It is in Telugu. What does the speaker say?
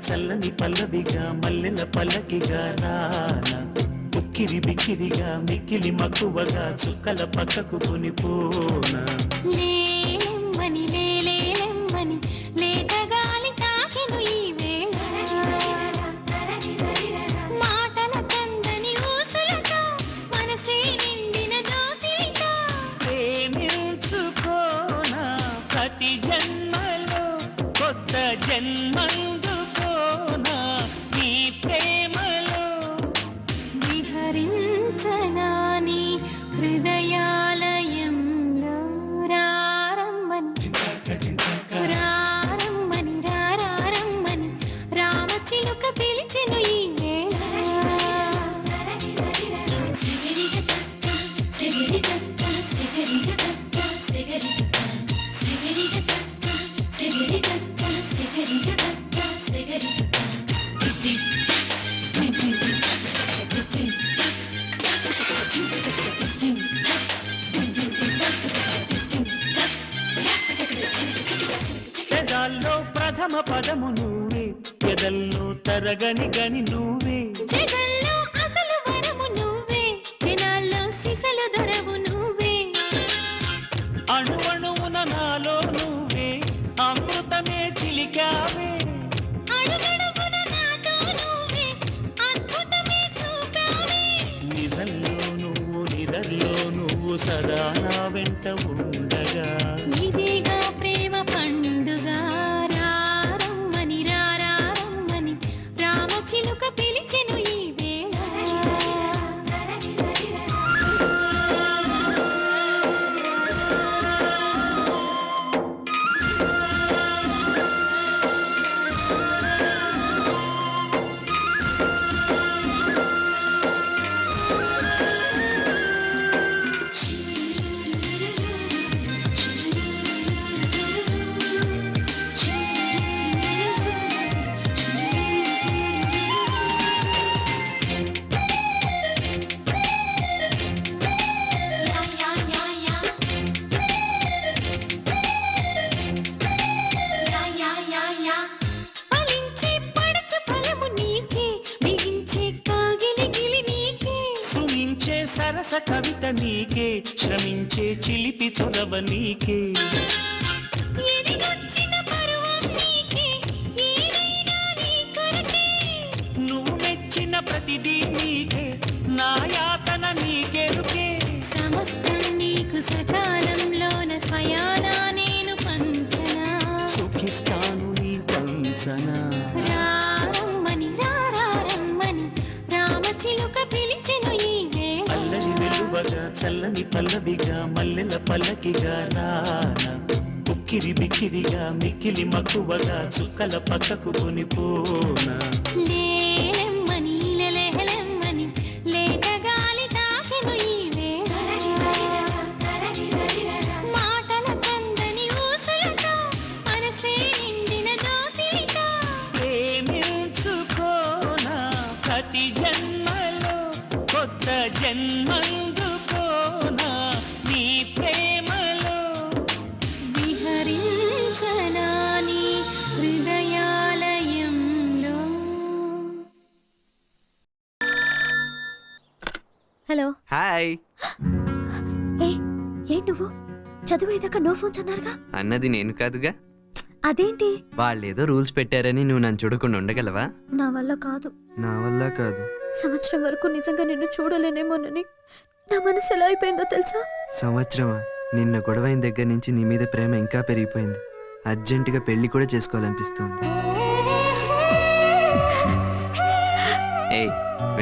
చల్లని పల్లవిగా మల్లెల పల్లకిగా రానా ఉక్కిరి బిక్కిరిగా మిక్కిలి మక్కువగా చుక్కల పక్కకు కొనిపోనా లేలెమ్మని లేలేలెమ్మని లేతగాలి తాకెను ఈ వేళ మాటల కందని ఊసులతో మనసే నిండిన దోసిలితో ప్రేమించుకోనా ప్రతి జన్మలో కొత్త జన్మందుకోనా నీ ప్రేమలో విహరించనా నీ హృదయాలయంలో రారమ్మని రారమ్మని రారమ్మని రామచిలుక పిలిచెను ఈ వేళ పెదాల్లో ప్రథమ పదము నువ్వే పెదల్లో తరగని గని నువ్వే జగల్లో అసలు వరము నువ్వే జనాల్లో సిసలు దొరవు నువ్వే అణువణువున నాలో నువ్వే అమృతమే చిలికావే అడుగడుగున నాతో నువ్వే అద్భుతమే చూపావే నిజంలో నువ్వు నిరల్లో నువ్వు సదా నా వెంట ఉండగా ఇదేగా ప్రేమ పండుగ రారమ్మని రారమ్మని రామచిలుక పిలిచెను ఈ వేళ ఫలించే పడచు ఫలము నీకే బిగించే కాగిలి గిలి నీకే సుమించే సరస కవిత నీకే శ్రమించే చిలిపి చొరవ నీకే ఎదిగొచ్చిన పరువం నీకే ఏదైనా నీ కొరకే నువ్వు మెచ్చిన ప్రతిదీ నీకే నా యాతన నీకెరుకే సమస్తం నీకు సకాలంలోన స్వయానా నేను పంచనా సుఖిస్తాను నీ పంచనా రారమ్మని రారమ్మని రామచిలుక పిలిచెను ఈ వేళ అల్లరి వెలువగా చల్లని పల్లవిగా మల్లెల పల్లకిగా రానా ఉక్కిరి బిక్కిరిగా మిక్కిలి మక్కువగా చుక్కల పక్కకు కొనిపోనా లేలెమ్మని లెలెహలెమ్మని లేతగాలి తాకెను ఈ వేళ మాటల కందని ఊసులతో మనసే నిండిన దోసిలితో ప్రేమించుకోనా ప్రతి జన్మలో కొత్త జన్మందుకోనా నీ ప్రేమలో విహరించనా నీ హృదయాలయంలో. హలో హాయ్ ఏ ఏంటి నువ్వు చదువుదాకా నో ఫోన్స్ అన్నారుగా అన్నది నేను కాదుగా. అదేంటి వాళ్ళేదో రూల్స్ పెట్టారని నువ్వు నన్ను చూడకుండా ఉండగలవా? నా వల్ల కాదు. నా వల్ల కాదు. సంవత్సరం వరకు నిజంగా నిన్ను చూడలేనేమోనని నా మనసు ఎలా అయిపోయిందో తెలుసా? సంవత్సరమా? నిన్న గొడవైన దగ్గర నుంచి నీ మీద ప్రేమ ఇంకా పెరిగిపోయింది. అర్జెంటుగా పెళ్లి కూడా చేసుకోవాలనిపిస్తుంది. ఏయ్